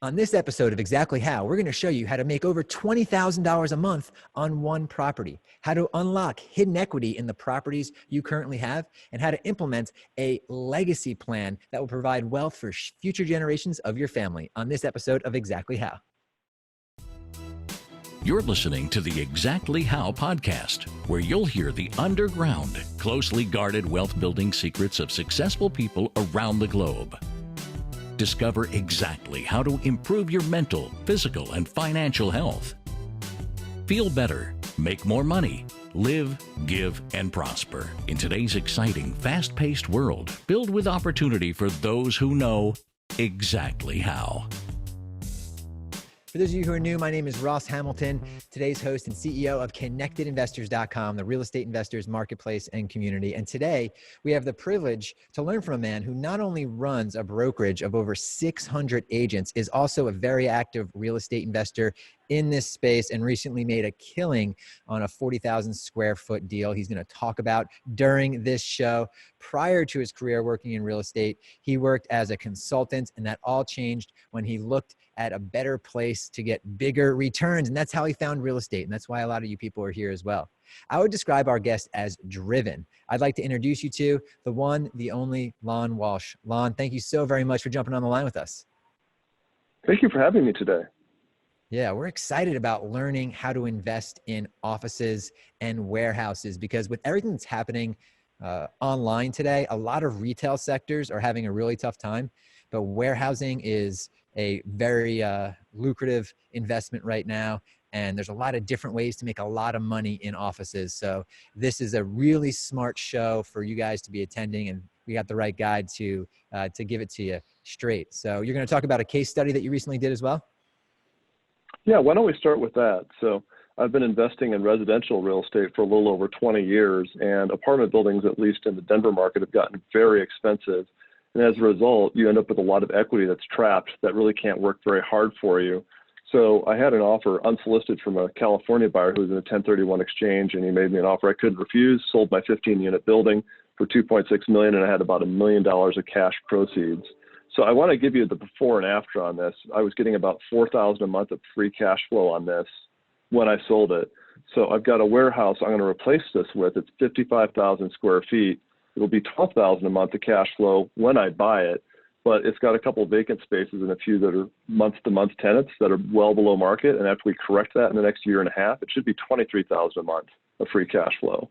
On this episode of Exactly How, we're going to show you how to make over $20,000 a month on one property, how to unlock hidden equity in the properties you currently have, and how to implement a legacy plan that will provide wealth for future generations of your family on this episode of Exactly How. You're listening to the Exactly How podcast, where you'll hear the underground, closely guarded wealth building secrets of successful people around the globe. Discover exactly how to improve your mental, physical, and financial health. Feel better, make more money, live, give, and prosper in today's exciting, fast-paced world filled with opportunity for those who know exactly how. For those of you who are new, my name is Ross Hamilton, today's host and CEO of ConnectedInvestors.com, the real estate investors marketplace and community. And today we have the privilege to learn from a man who not only runs a brokerage of over 600 agents, is also a very active real estate investor in this space and recently made a killing on a 40,000 square foot deal he's going to talk about during this show. Prior to his career working in real estate, he worked as a consultant, and that all changed when he looked at a better place to get bigger returns. And that's how he found real estate. And that's why a lot of you people are here as well. I would describe our guest as driven. I'd like to introduce you to the one, the only Lon Walsh. Lon, thank you so very much for jumping on the line with us. Thank you for having me today. Yeah, we're excited about learning how to invest in offices and warehouses because with everything that's happening online today, a lot of retail sectors are having a really tough time, but warehousing is a very lucrative investment right now. And there's a lot of different ways to make a lot of money in offices. So this is a really smart show for you guys to be attending, and we got the right guide to give it to you straight. So you're going to talk about a case study that you recently did as well? Yeah, why don't we start with that? So I've been investing in residential real estate for a little over 20 years, and apartment buildings, at least in the Denver market, have gotten very expensive. And as a result, you end up with a lot of equity that's trapped that really can't work very hard for you. So I had an offer unsolicited from a California buyer who was in a 1031 exchange, and he made me an offer I couldn't refuse, sold my 15-unit building for $2.6 million, and I had about $1 million of cash proceeds. So I want to give you the before and after on this. I was getting about $4,000 a month of free cash flow on this when I sold it. So I've got a warehouse I'm going to replace this with. It's 55,000 square feet. It'll be $12,000 a month of cash flow when I buy it, but it's got a couple of vacant spaces and a few that are month-to-month tenants that are well below market. And after we correct that in the next year and a half, it should be $23,000 a month of free cash flow.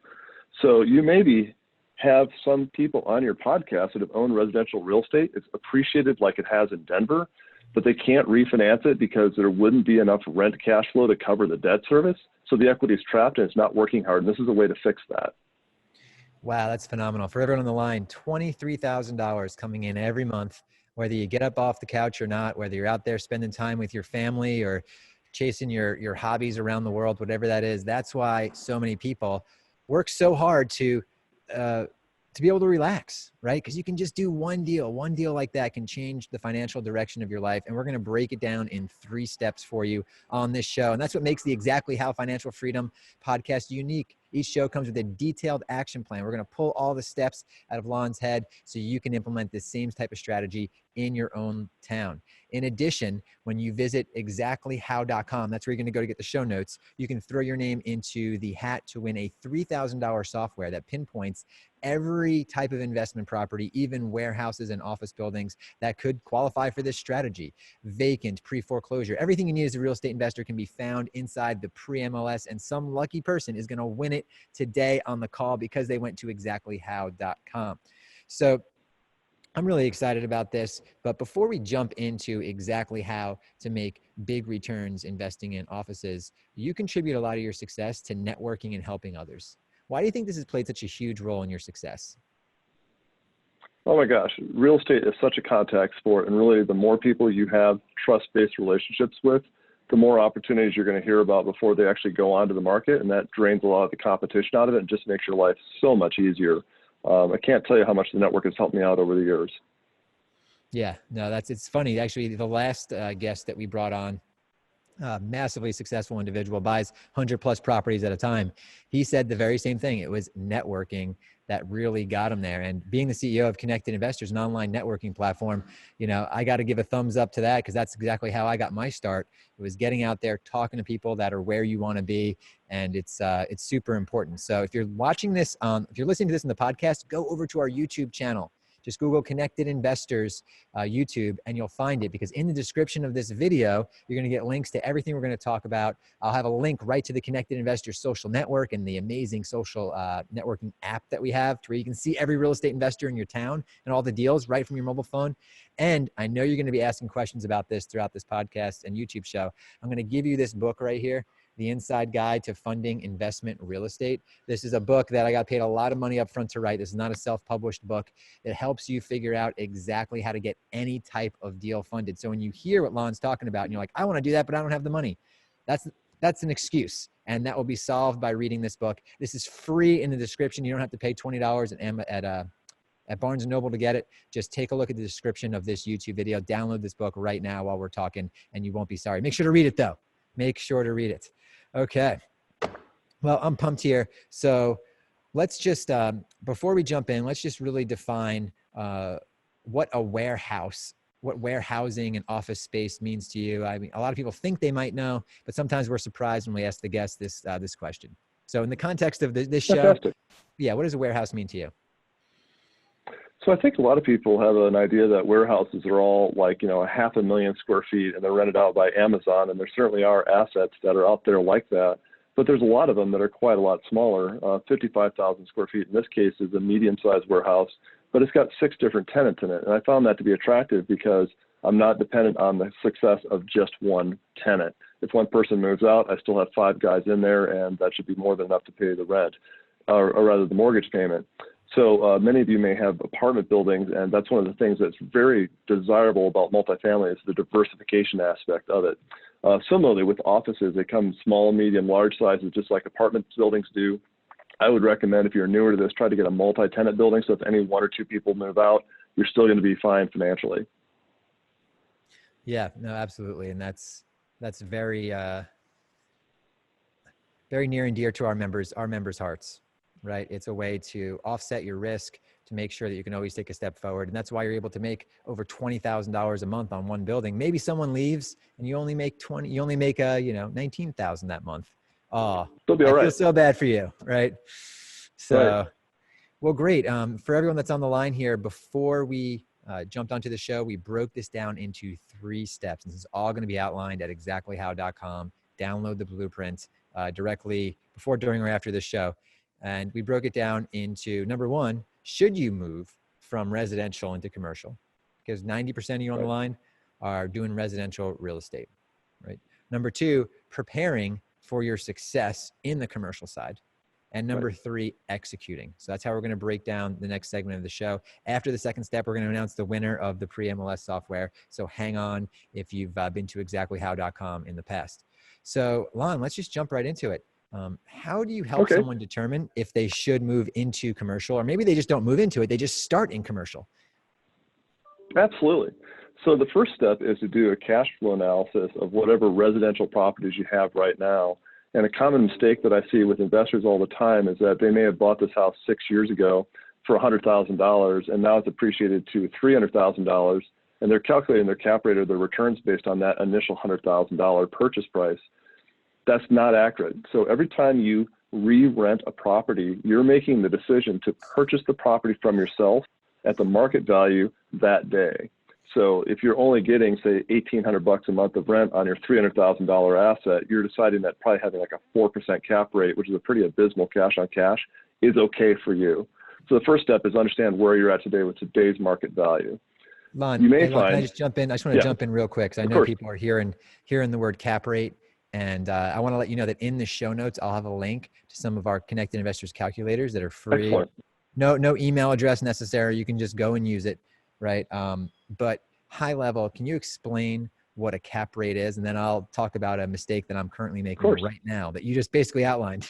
So you maybe have some people on your podcast that have owned residential real estate. It's appreciated like it has in Denver, but they can't refinance it because there wouldn't be enough rent cash flow to cover the debt service. So the equity is trapped and it's not working hard. And this is a way to fix that. Wow, that's phenomenal. For everyone on the line, $23,000 coming in every month, whether you get up off the couch or not, whether you're out there spending time with your family or chasing your hobbies around the world, whatever that is. That's why so many people work so hard to be able to relax, right? Because you can just do one deal like that can change the financial direction of your life. And we're going to break it down in 3 steps for you on this show. And that's what makes the Exactly How Financial Freedom podcast unique. Each show comes with a detailed action plan. We're going to pull all the steps out of Lon's head so you can implement the same type of strategy in your own town. In addition, when you visit exactlyhow.com, that's where you're going to go to get the show notes. You can throw your name into the hat to win a $3,000 software that pinpoints every type of investment property, even warehouses and office buildings that could qualify for this strategy. Vacant, pre-foreclosure, everything you need as a real estate investor can be found inside the pre-MLS, and some lucky person is going to win it today on the call because they went to exactlyhow.com. So I'm really excited about this, but before we jump into exactly how to make big returns investing in offices, you contribute a lot of your success to networking and helping others. Why do you think this has played such a huge role in your success? Oh my gosh, real estate is such a contact sport, and really the more people you have trust-based relationships with, the more opportunities you're going to hear about before they actually go onto the market, and that drains a lot of the competition out of it and just makes your life so much easier. I can't tell you how much the network has helped me out over the years. Yeah, no, it's funny. Actually, the last guest that we brought on massively successful individual, buys 100 plus properties at a time. He said the very same thing. It was networking that really got him there. And being the CEO of Connected Investors, an online networking platform, you know, I got to give a thumbs up to that, because that's exactly how I got my start. It was getting out there, talking to people that are where you want to be. And it's super important. So if you're watching this, if you're listening to this in the podcast, go over to our YouTube channel. Just Google Connected Investors YouTube, and you'll find it, because in the description of this video, you're going to get links to everything we're going to talk about. I'll have a link right to the Connected Investors social network and the amazing social networking app that we have, to where you can see every real estate investor in your town and all the deals right from your mobile phone. And I know you're going to be asking questions about this throughout this podcast and YouTube show. I'm going to give you this book right here, The Inside Guide to Funding Investment Real Estate. This is a book that I got paid a lot of money up front to write. This is not a self-published book. It helps you figure out exactly how to get any type of deal funded. So when you hear what Lon's talking about and you're like, I want to do that, but I don't have the money, that's an excuse. And that will be solved by reading this book. This is free in the description. You don't have to pay $20 at Barnes & Noble to get it. Just take a look at the description of this YouTube video. Download this book right now while we're talking, and you won't be sorry. Make sure to read it, though. Make sure to read it. Okay. Well, I'm pumped here. So let's just, before we jump in, let's just really define what warehousing and office space means to you. I mean, a lot of people think they might know, but sometimes we're surprised when we ask the guests this question. So in the context of this show, Fantastic. yeah, what does a warehouse mean to you? So I think a lot of people have an idea that warehouses are all like, you know, 500,000 square feet and they're rented out by Amazon. And there certainly are assets that are out there like that. But there's a lot of them that are quite a lot smaller. 55,000 square feet in this case is a medium-sized warehouse, but it's got 6 different tenants in it. And I found that to be attractive because I'm not dependent on the success of just one tenant. If one person moves out, I still have 5 guys in there, and that should be more than enough to pay the rent, or rather the mortgage payment. So many of you may have apartment buildings, and that's one of the things that's very desirable about multifamily is the diversification aspect of it. Similarly, with offices, they come small, medium, large sizes, just like apartment buildings do. I would recommend, if you're newer to this, try to get a multi-tenant building, so if any 1 or 2 people move out, you're still going to be fine financially. Yeah, no, absolutely. And that's very, very near and dear to our members' hearts. Right? It's a way to offset your risk, to make sure that you can always take a step forward. And that's why you're able to make over $20,000 a month on one building. Maybe someone leaves and you only make 19,000 that month. Oh, It'll be all right. I feel so bad for you. Right. So, right. Well, great. For everyone that's on the line here, before we jumped onto the show, we broke this down into 3 steps. And this is all going to be outlined at exactlyhow.com. Download the blueprint directly before, during, or after the show. And we broke it down into, number 1, should you move from residential into commercial? Because 90% of you on the line are doing residential real estate, right? Number 2, preparing for your success in the commercial side. And number 3, executing. So that's how we're going to break down the next segment of the show. After the second step, we're going to announce the winner of the pre-MLS software. So hang on if you've been to exactlyhow.com in the past. So Lon, let's just jump right into it. How do you help someone determine if they should move into commercial, or maybe they just don't move into it, they just start in commercial? Absolutely. So the first step is to do a cash flow analysis of whatever residential properties you have right now. And a common mistake that I see with investors all the time is that they may have bought this house 6 years ago for $100,000, and now it's appreciated to $300,000, and they're calculating their cap rate or their returns based on that initial $100,000 purchase price. That's not accurate. So every time you re-rent a property, you're making the decision to purchase the property from yourself at the market value that day. So if you're only getting, say, $1,800 a month of rent on your $300,000 asset, you're deciding that probably having like a 4% cap rate, which is a pretty abysmal cash on cash, is okay for you. So the first step is understand where you're at today with today's market value. Lon, you may Lon, find, can I just jump in? I just want to jump in real quick, because I know people are hearing the word cap rate. And I want to let you know that in the show notes, I'll have a link to some of our Connected Investors calculators that are free. Excellent. No email address necessary. You can just go and use it, right? But high level, can you explain what a cap rate is? And then I'll talk about a mistake that I'm currently making right now that you just basically outlined.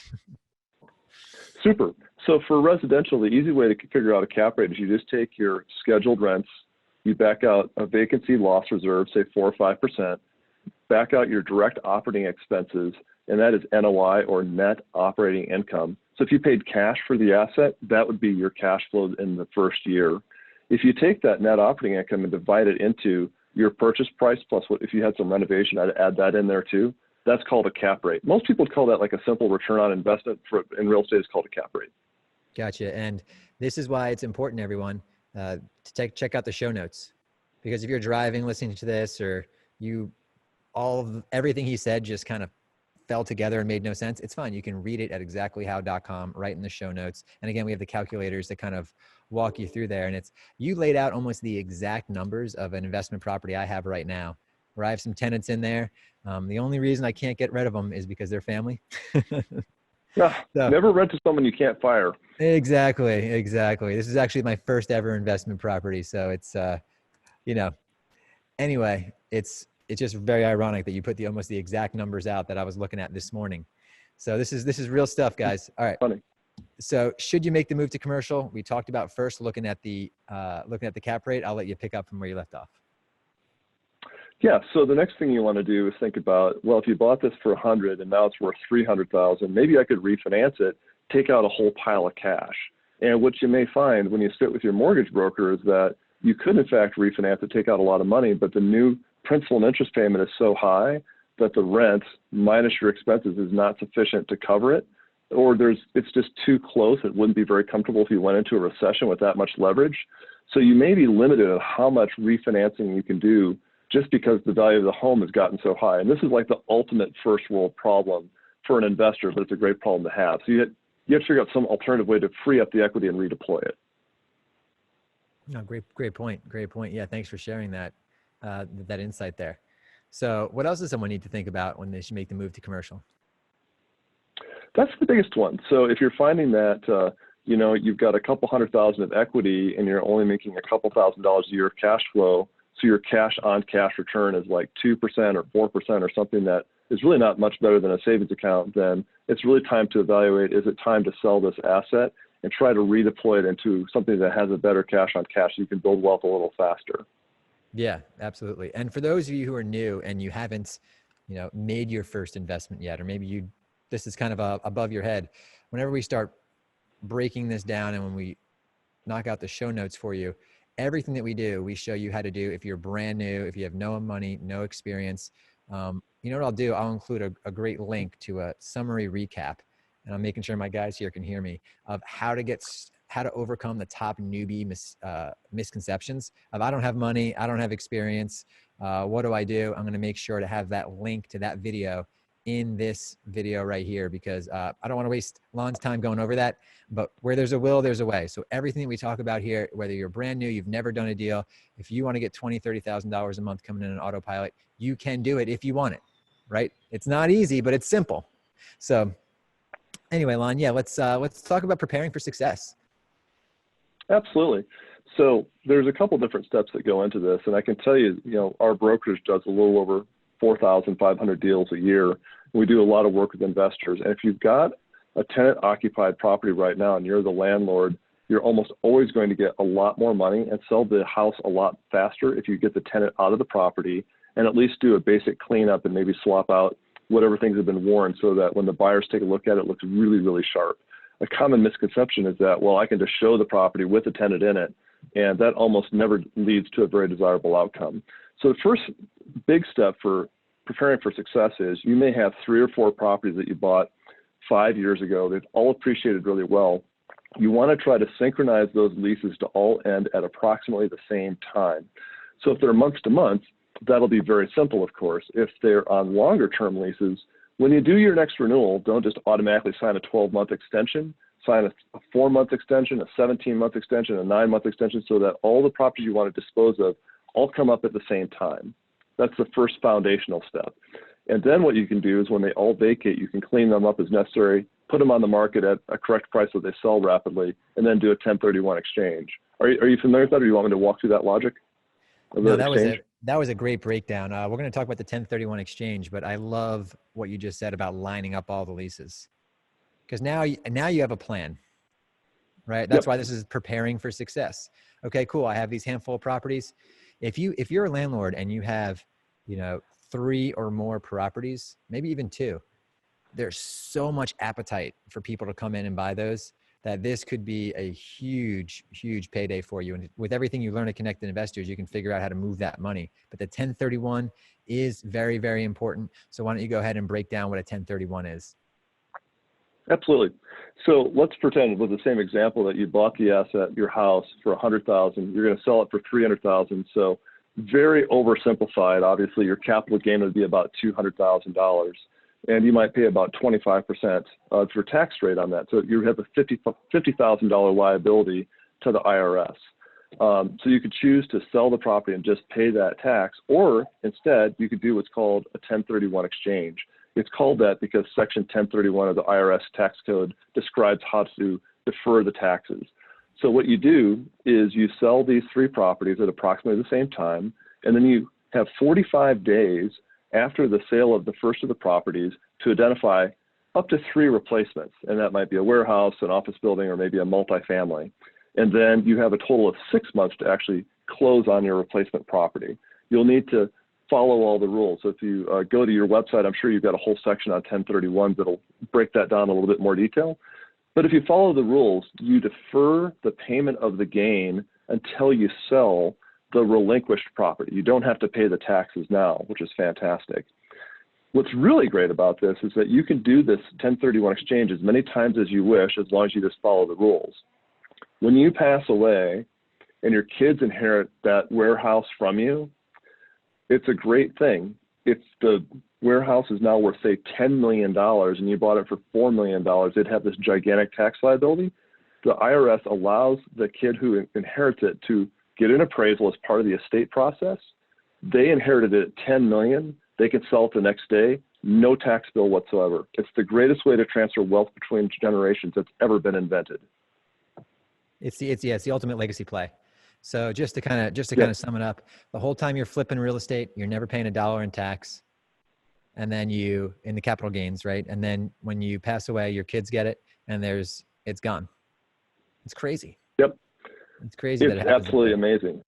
Super. So for residential, the easy way to figure out a cap rate is you just take your scheduled rents, you back out a vacancy loss reserve, say 4 or 5%. back out your direct operating expenses, and that is NOI, or net operating income. So if you paid cash for the asset, that would be your cash flow in the first year. If you take that net operating income and divide it into your purchase price plus what, if you had some renovation, I'd add that in there too. That's called a cap rate. Most people would call that like a simple return on investment. In real estate, it's called a cap rate. Gotcha. And this is why it's important, everyone, to check out the show notes, because if you're driving, listening to this, or everything he said just kind of fell together and made no sense, it's fine. You can read it at exactlyhow.com, right in the show notes. And again, we have the calculators that kind of walk you through there. And you laid out almost the exact numbers of an investment property I have right now, where I have some tenants in there. The only reason I can't get rid of them is because they're family. Yeah, So, never rent to someone you can't fire. Exactly. This is actually my first ever investment property. So it's, anyway, it's just very ironic that you put almost the exact numbers out that I was looking at this morning. So this is real stuff, guys. All right. Funny. So should you make the move to commercial? We talked about first looking at the cap rate. I'll let you pick up from where you left off. Yeah. So the next thing you want to do is think about, well, if you bought this for 100 and now it's worth 300,000, maybe I could refinance it, take out a whole pile of cash. And what you may find when you sit with your mortgage broker is that you could in fact refinance it, take out a lot of money, but the new principal and interest payment is so high that the rent minus your expenses is not sufficient to cover it, or it's just too close. It wouldn't be very comfortable if you went into a recession with that much leverage. So you may be limited on how much refinancing you can do just because the value of the home has gotten so high. And this is like the ultimate first world problem for an investor, but it's a great problem to have. So you have to figure out some alternative way to free up the equity and redeploy it. No, great point. Yeah, thanks for sharing that insight there. So what else does someone need to think about when they should make the move to commercial? That's the biggest one. So if you're finding that, you've got a couple $100,000 of equity and you're only making a couple $1,000s a year of cash flow, so your cash on cash return is like 2% or 4% or something that is really not much better than a savings account, then it's really time to evaluate, is it time to sell this asset and try to redeploy it into something that has a better cash on cash so you can build wealth a little faster. Yeah, absolutely. And for those of you who are new and you haven't, made your first investment yet, or maybe this is kind of above your head, whenever we start breaking this down and when we knock out the show notes for you, everything that we do, we show you how to do. If you're brand new, if you have no money, no experience, you know what I'll do? I'll include a great link to a summary recap, and I'm making sure my guys here can hear me, of how to overcome the top newbie misconceptions of, I don't have money, I don't have experience. What do I do? I'm going to make sure to have that link to that video in this video right here, because I don't want to waste Lon's time going over that, but where there's a will, there's a way. So everything that we talk about here, whether you're brand new, you've never done a deal, if you want to get $20,000, $30,000 a month coming in an autopilot, you can do it if you want it, right? It's not easy, but it's simple. So anyway, Lon, yeah, let's talk about preparing for success. Absolutely. So there's a couple different steps that go into this. And I can tell you, our brokerage does a little over 4,500 deals a year. We do a lot of work with investors. And if you've got a tenant occupied property right now and you're the landlord, you're almost always going to get a lot more money and sell the house a lot faster if you get the tenant out of the property and at least do a basic cleanup and maybe swap out whatever things have been worn so that when the buyers take a look at it, it looks really, really sharp. A common misconception is that, well, I can just show the property with the tenant in it, and that almost never leads to a very desirable outcome. So the first big step for preparing for success is you may have 3 or 4 properties that you bought 5 years ago. They've all appreciated really well. You want to try to synchronize those leases to all end at approximately the same time. So if they're month to month, that'll be very simple, of course. If they're on longer term leases, when you do your next renewal, don't just automatically sign a 12-month extension. Sign a 4-month extension, a 17-month extension, a 9-month extension, so that all the properties you want to dispose of all come up at the same time. That's the first foundational step. And then what you can do is when they all vacate, you can clean them up as necessary, put them on the market at a correct price so they sell rapidly, and then do a 1031 exchange. Are you familiar with that, or do you want me to walk through that logic? No, that was a great breakdown. We're going to talk about the 1031 exchange, but I love what you just said about lining up all the leases, because now you have a plan, right? That's why this is preparing for success. Okay, cool. I have these handful of properties. If you're a landlord and you have, 3 or more properties, maybe even 2, there's so much appetite for people to come in and buy those that this could be a huge, huge payday for you. And with everything you learn at Connected Investors, you can figure out how to move that money. But the 1031 is very, very important. So why don't you go ahead and break down what a 1031 is? Absolutely. So let's pretend with the same example that you bought the asset, your house, for $100,000. You're going to sell it for $300,000. So very oversimplified. Obviously, your capital gain would be about $200,000, and you might pay about 25% of your tax rate on that. So you have a $50,000 liability to the IRS. So you could choose to sell the property and just pay that tax, or instead you could do what's called a 1031 exchange. It's called that because Section 1031 of the IRS tax code describes how to defer the taxes. So what you do is you sell these 3 properties at approximately the same time, and then you have 45 days after the sale of the first of the properties to identify up to 3 replacements. And that might be a warehouse, an office building, or maybe a multifamily. And then you have a total of 6 months to actually close on your replacement property. You'll need to follow all the rules. So if you go to your website, I'm sure you've got a whole section on 1031s that'll break that down in a little bit more detail. But if you follow the rules, you defer the payment of the gain until you sell the relinquished property. You don't have to pay the taxes now, which is fantastic. What's really great about this is that you can do this 1031 exchange as many times as you wish, as long as you just follow the rules. When you pass away and your kids inherit that warehouse from you, it's a great thing. If the warehouse is now worth, say, $10 million and you bought it for $4 million, it'd have this gigantic tax liability. The IRS allows the kid who inherits it to get an appraisal as part of the estate process. They inherited it at $10 million. They can sell it the next day, no tax bill whatsoever. It's the greatest way to transfer wealth between generations that's ever been invented. It's the ultimate legacy play. So just to kind of sum it up, the whole time you're flipping real estate, you're never paying $1 in tax. And then in the capital gains, right? And then when you pass away, your kids get it and it's gone. It's crazy. Yep. It's crazy. It's absolutely amazing.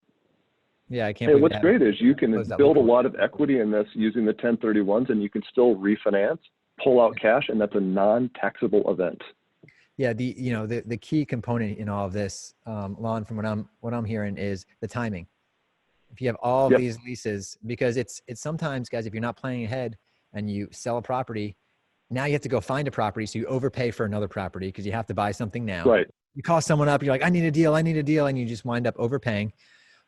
Yeah, I can't. Hey, what's great is you can build a lot of equity in this using the 1031s, and you can still refinance, pull out cash, and that's a non-taxable event. Yeah, the key component in all of this, Lon, from what I'm hearing, is the timing. If you have all of these leases, because it's sometimes, guys, if you're not planning ahead and you sell a property, now you have to go find a property, so you overpay for another property because you have to buy something now. Right. You call someone up, you're like, I need a deal, and you just wind up overpaying.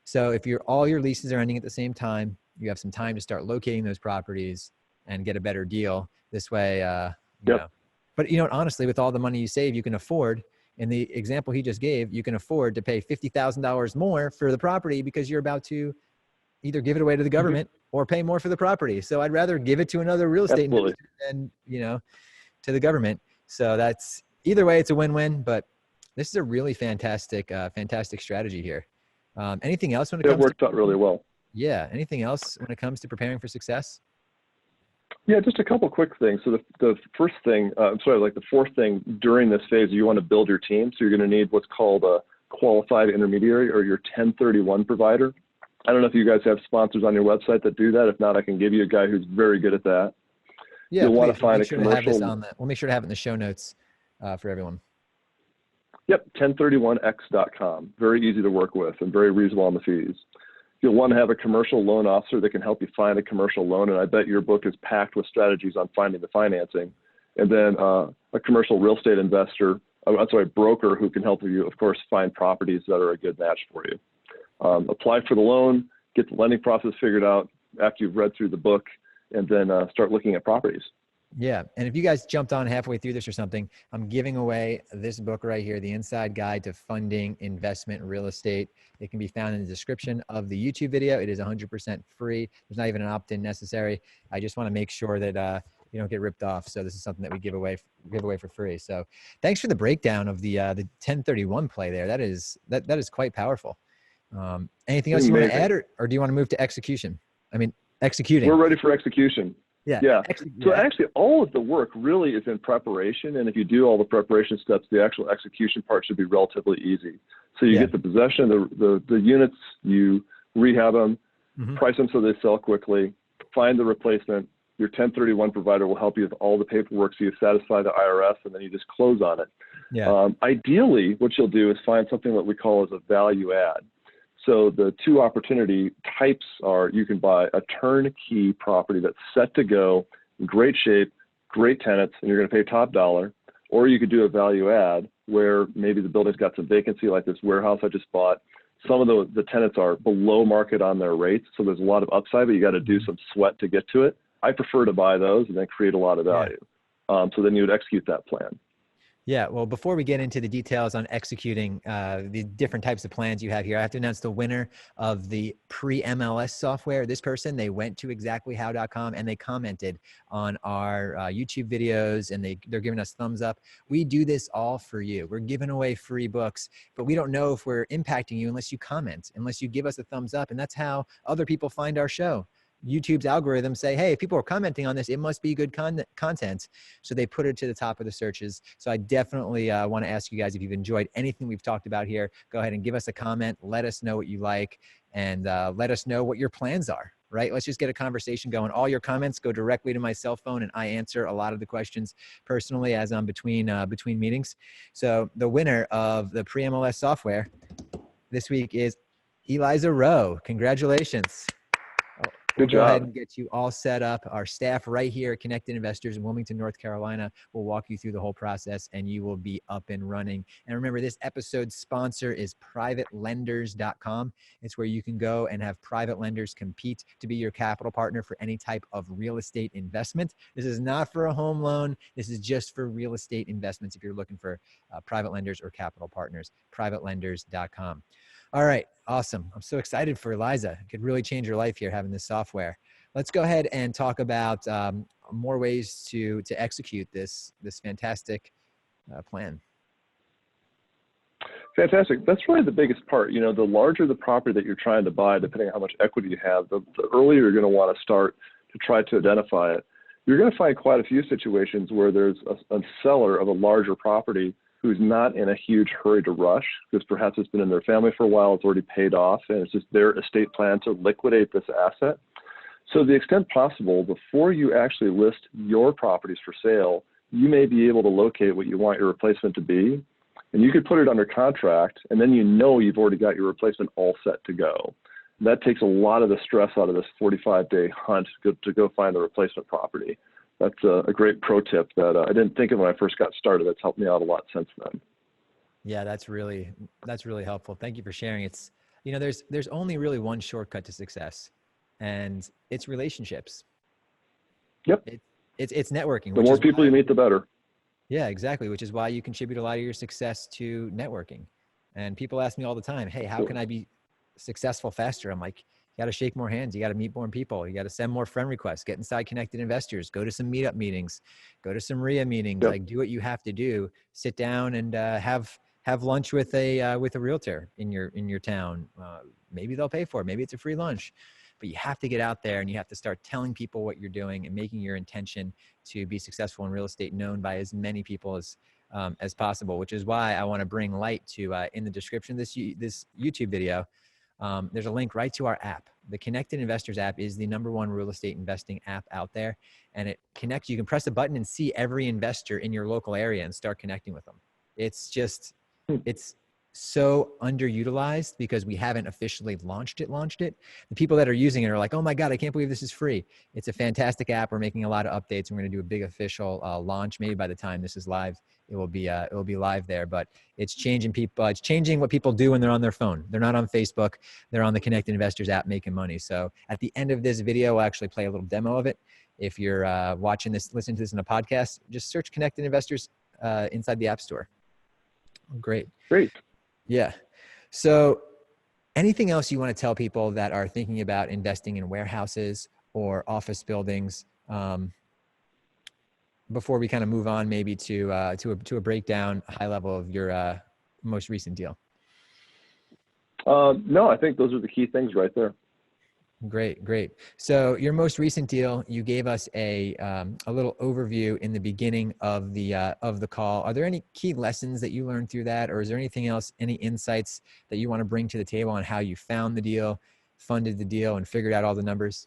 So if all your leases are ending at the same time, you have some time to start locating those properties and get a better deal. This way, you know. But honestly, with all the money you save, you can afford, in the example he just gave, you can afford to pay $50,000 more for the property because you're about to either give it away to the government or pay more for the property. So I'd rather give it to another real estate investor than, to the government. So that's, either way, it's a win-win, but this is a really fantastic strategy here. Anything else when it comes worked out really well. Yeah. Anything else when it comes to preparing for success? Yeah, just a couple quick things. So the first thing, the fourth thing during this phase, you want to build your team. So you're going to need what's called a qualified intermediary, or your 1031 provider. I don't know if you guys have sponsors on your website that do that. If not, I can give you a guy who's very good at that. Yeah, you'll want to find a commercial. We'll make sure to have it in the show notes for everyone. Yep, 1031x.com. Very easy to work with and very reasonable on the fees. You'll want to have a commercial loan officer that can help you find a commercial loan, and I bet your book is packed with strategies on finding the financing. And then a commercial real estate broker who can help you, of course, find properties that are a good match for you. Apply for the loan, get the lending process figured out after you've read through the book, and then start looking at properties. Yeah. And if you guys jumped on halfway through this or something, I'm giving away this book right here, The Inside Guide to Funding Investment Real Estate. It can be found in the description of the YouTube video. It is 100% free. There's not even an opt-in necessary. I just want to make sure that you don't get ripped off. So this is something that we give away for free. So thanks for the breakdown of the 1031 play there. That is quite powerful. Anything else you want to add, or do you want to move to execution? I mean, executing. We're ready for execution. Yeah. So actually, all of the work really is in preparation. And if you do all the preparation steps, the actual execution part should be relatively easy. So you get the possession of the units, you rehab them, price them so they sell quickly, find the replacement. Your 1031 provider will help you with all the paperwork so you satisfy the IRS, and then you just close on it. Yeah. Ideally, what you'll do is find something that we call as a value add. So the two opportunity types are, you can buy a turnkey property that's set to go, in great shape, great tenants, and you're going to pay top dollar. Or you could do a value add where maybe the building's got some vacancy, like this warehouse I just bought. Some of the tenants are below market on their rates, so there's a lot of upside, but you got to do some sweat to get to it. I prefer to buy those and then create a lot of value. So then you would execute that plan. Yeah, well, before we get into the details on executing the different types of plans you have here, I have to announce the winner of the pre-MLS software. This person, they went to exactlyhow.com and they commented on our YouTube videos, and they're giving us thumbs up. We do this all for you. We're giving away free books, but we don't know if we're impacting you unless you comment, unless you give us a thumbs up, and that's how other people find our show. YouTube's algorithms say, hey, if people are commenting on this, it must be good content. So they put it to the top of the searches. So I definitely want to ask you guys, if you've enjoyed anything we've talked about here, go ahead and give us a comment. Let us know what you like, and let us know what your plans are, right? Let's just get a conversation going. All your comments go directly to my cell phone, and I answer a lot of the questions personally as I'm between meetings. So the winner of the pre-MLS software this week is Eliza Rowe. Congratulations. We'll go ahead and get you all set up. Our staff right here at Connected Investors in Wilmington, North Carolina, will walk you through the whole process, and you will be up and running. And remember, this episode's sponsor is privatelenders.com. It's where you can go and have private lenders compete to be your capital partner for any type of real estate investment. This is not for a home loan. This is just for real estate investments if you're looking for private lenders or capital partners. Privatelenders.com. All right. Awesome. I'm so excited for Eliza. It could really change your life here having this software. Let's go ahead and talk about more ways to execute this fantastic plan. Fantastic. That's really the biggest part. You know, the larger the property that you're trying to buy, depending on how much equity you have, the earlier you're going to want to start to try to identify it. You're going to find quite a few situations where there's a seller of a larger property who's not in a huge hurry to rush, because perhaps it's been in their family for a while, it's already paid off, and it's just their estate plan to liquidate this asset. So to the extent possible, before you actually list your properties for sale, you may be able to locate what you want your replacement to be, and you could put it under contract, and then you know you've already got your replacement all set to go. That takes a lot of the stress out of this 45-day hunt to go find the replacement property. That's a great pro tip that I didn't think of when I first got started. That's helped me out a lot since then. Yeah, that's really helpful. Thank you for sharing. It's, you know, there's only really one shortcut to success, and it's relationships. Yep. It's networking. The more people you meet, the better. Yeah, exactly. Which is why you contribute a lot of your success to networking. And people ask me all the time, hey, how can I be successful faster? I'm like, you got to shake more hands. You got to meet more people. You got to send more friend requests, get inside Connected Investors, go to some meetup meetings, go to some RIA meetings, Yep. like do what you have to do, sit down and have lunch with a realtor in your town. Maybe they'll pay for it. Maybe it's a free lunch, but you have to get out there and you have to start telling people what you're doing and making your intention to be successful in real estate known by as many people as possible, which is why I want to bring light to, in the description of this YouTube video, there's a link right to our app. The Connected Investors app is the #1 real estate investing app out there, and it connects. You can press a button and see every investor in your local area and start connecting with them. It's just, it's so underutilized because we haven't officially launched it. The people that are using it are like, oh my God, I can't believe this is free. It's a fantastic app. We're making a lot of updates. We're going to do a big official launch. Maybe by the time this is live, it will be live there, but it's changing people. It's changing what people do when they're on their phone. They're not on Facebook. They're on the Connected Investors app making money. So at the end of this video, we'll actually play a little demo of it. If you're watching this, listening to this in a podcast, just search Connected Investors inside the App Store. Great. Yeah. So anything else you want to tell people that are thinking about investing in warehouses or office buildings before we kind of move on maybe to a breakdown high level of your most recent deal? No, I think those are the key things right there. Great. So your most recent deal, you gave us a little overview in the beginning of the call. Are there any key lessons that you learned through that, or is there anything else, any insights that you want to bring to the table on how you found the deal, funded the deal, and figured out all the numbers?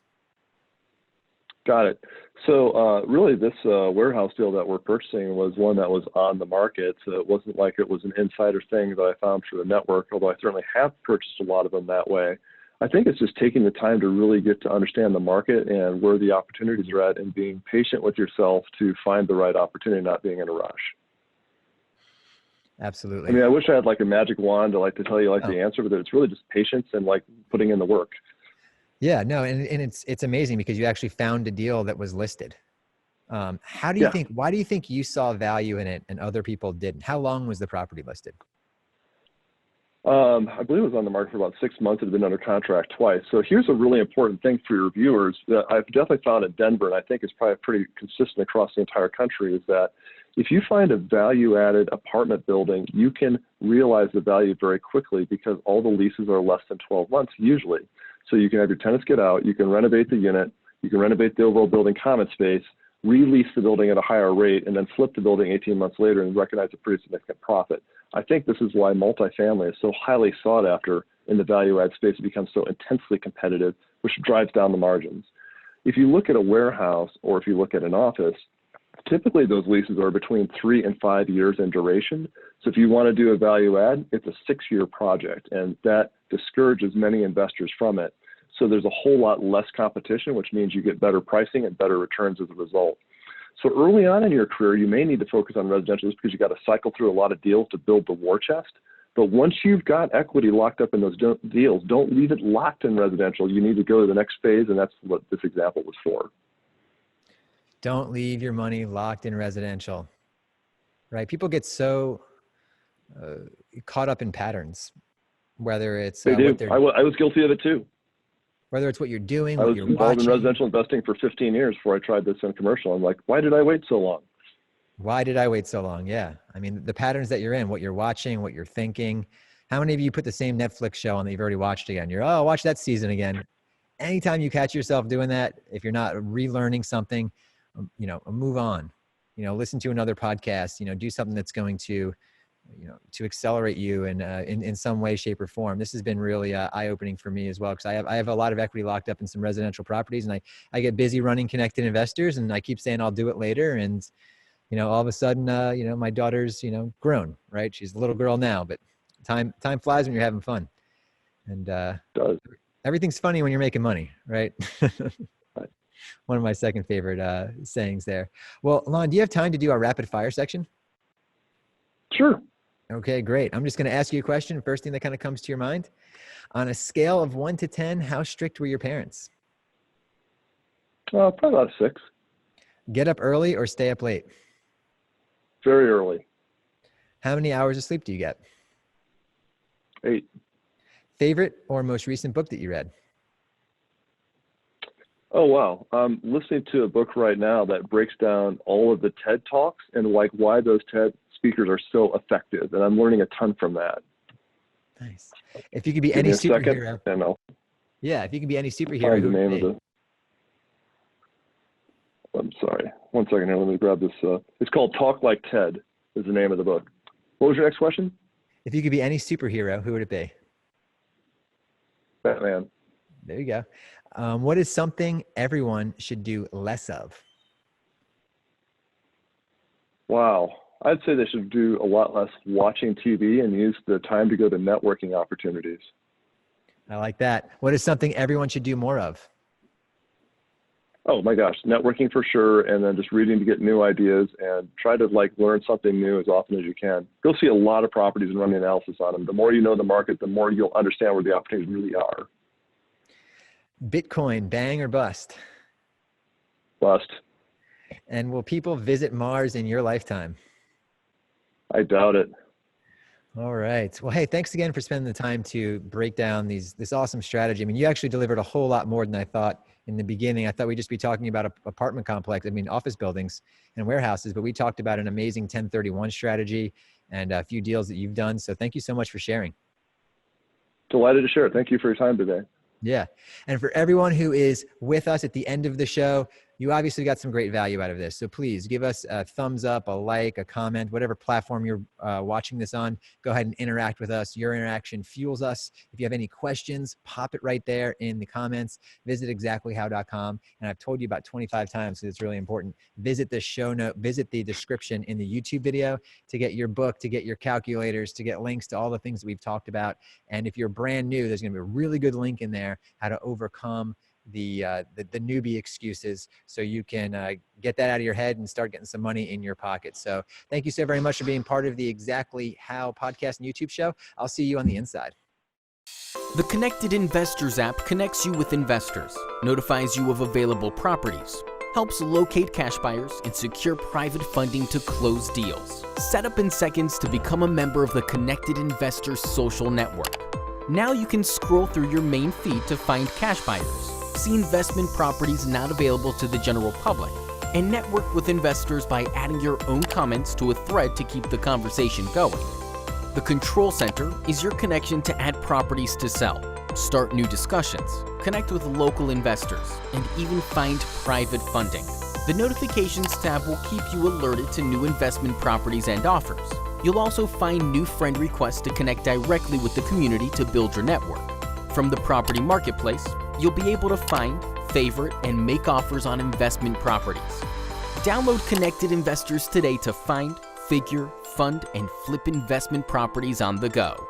Got it. So really, this warehouse deal that we're purchasing was one that was on the market. So it wasn't like it was an insider thing that I found through the network, although I certainly have purchased a lot of them that way. I think it's just taking the time to really get to understand the market and where the opportunities are at and being patient with yourself to find the right opportunity, not being in a rush. Absolutely. I mean, I wish I had like a magic wand to tell you like Oh. the answer, but it's really just patience and like putting in the work. Yeah, no, and it's amazing because you actually found a deal that was listed. How do you think, why do you think you saw value in it and other people didn't? How long was the property listed? I believe it was on the market for about 6 months. It had been under contract twice. So here's a really important thing for your viewers that I've definitely found in Denver, and I think it's probably pretty consistent across the entire country, is that if you find a value-added apartment building, you can realize the value very quickly because all the leases are less than 12 months usually. So you can have your tenants get out, you can renovate the unit, you can renovate the overall building common space, release the building at a higher rate, and then flip the building 18 months later and recognize a pretty significant profit. I think this is why multifamily is so highly sought after in the value-add space. It becomes so intensely competitive, which drives down the margins. If you look at a warehouse or if you look at an office, typically those leases are between 3 and 5 years in duration. So if you want to do a value add, it's a 6-year project, and that discourages many investors from it. So there's a whole lot less competition, which means you get better pricing and better returns as a result. So early on in your career, you may need to focus on residential just because you got to cycle through a lot of deals to build the war chest. But once you've got equity locked up in those deals, don't leave it locked in residential. You need to go to the next phase, and that's what this example was for. Don't leave your money locked in residential, right? People get so caught up in patterns, whether it's They do. I was guilty of it too. Whether it's what you're doing, I what was you're involved watching. in residential investing for 15 years before I tried this in commercial. I'm like, why did I wait so long? Why did I wait so long? Yeah. I mean, the patterns that you're in, what you're watching, what you're thinking. How many of you put the same Netflix show on that you've already watched again? You're, oh, watch that season again. Anytime you catch yourself doing that, if you're not relearning something, move on, listen to another podcast, do something that's going to, to accelerate you in some way, shape, or form. This has been really eye-opening for me as well, because I have a lot of equity locked up in some residential properties, and I get busy running Connected Investors, and I keep saying I'll do it later, and all of a sudden, my daughter's grown, right? She's a little girl now, but time flies when you're having fun, and everything's funny when you're making money, right? One of my second favorite sayings there. Well, Lon, do you have time to do our rapid fire section? Sure. Okay, great. I'm just going to ask you a question. First thing that kind of comes to your mind. On a scale of 1 to 10, how strict were your parents? Probably about 6. Get up early or stay up late? Very early. How many hours of sleep do you get? 8. Favorite or most recent book that you read? Oh, wow. I'm listening to a book right now that breaks down all of the TED Talks and like why those TED speakers are so effective. And I'm learning a ton from that. Nice. If you could be Give any me a superhero. second, and I'll Yeah, if you could be any superhero, find who the would name it be? of the... I'm sorry. 1 second here. Let me grab this. It's called Talk Like TED is the name of the book. What was your next question? If you could be any superhero, who would it be? Batman. There you go. What is something everyone should do less of? Wow. I'd say they should do a lot less watching TV and use the time to go to networking opportunities. I like that. What is something everyone should do more of? Oh my gosh, networking for sure, and then just reading to get new ideas and try to learn something new as often as you can. Go see a lot of properties and run the analysis on them. The more you know the market, the more you'll understand where the opportunities really are. Bitcoin, bang or bust? Bust. And will people visit Mars in your lifetime? I doubt it. All right. Well, hey, thanks again for spending the time to break down this awesome strategy. I mean, you actually delivered a whole lot more than I thought in the beginning. I thought we'd just be talking about apartment complex, office buildings and warehouses, but we talked about an amazing 1031 strategy and a few deals that you've done. So thank you so much for sharing. Delighted to share it. Thank you for your time today. Yeah. And for everyone who is with us at the end of the show, you obviously got some great value out of this. So please give us a thumbs up, a like, a comment, whatever platform you're watching this on. Go ahead and interact with us. Your interaction fuels us. If you have any questions, pop it right there in the comments. Visit exactlyhow.com. And I've told you about 25 times because it's really important. Visit the show note, visit the description in the YouTube video to get your book, to get your calculators, to get links to all the things that we've talked about. And if you're brand new, there's going to be a really good link in there, how to overcome the newbie excuses, so you can get that out of your head and start getting some money in your pocket. So thank you so very much for being part of the Exactly How podcast and YouTube show. I'll see you on the inside. The Connected Investors app connects you with investors, notifies you of available properties, helps locate cash buyers, and secure private funding to close deals. Set up in seconds to become a member of the Connected Investors social network. Now you can scroll through your main feed to find cash buyers, see investment properties not available to the general public, and network with investors by adding your own comments to a thread to keep the conversation going. The Control Center is your connection to add properties to sell, start new discussions, connect with local investors, and even find private funding. The Notifications tab will keep you alerted to new investment properties and offers. You'll also find new friend requests to connect directly with the community to build your network. From the property marketplace, you'll be able to find, favorite, and make offers on investment properties. Download Connected Investors today to find, figure, fund, and flip investment properties on the go.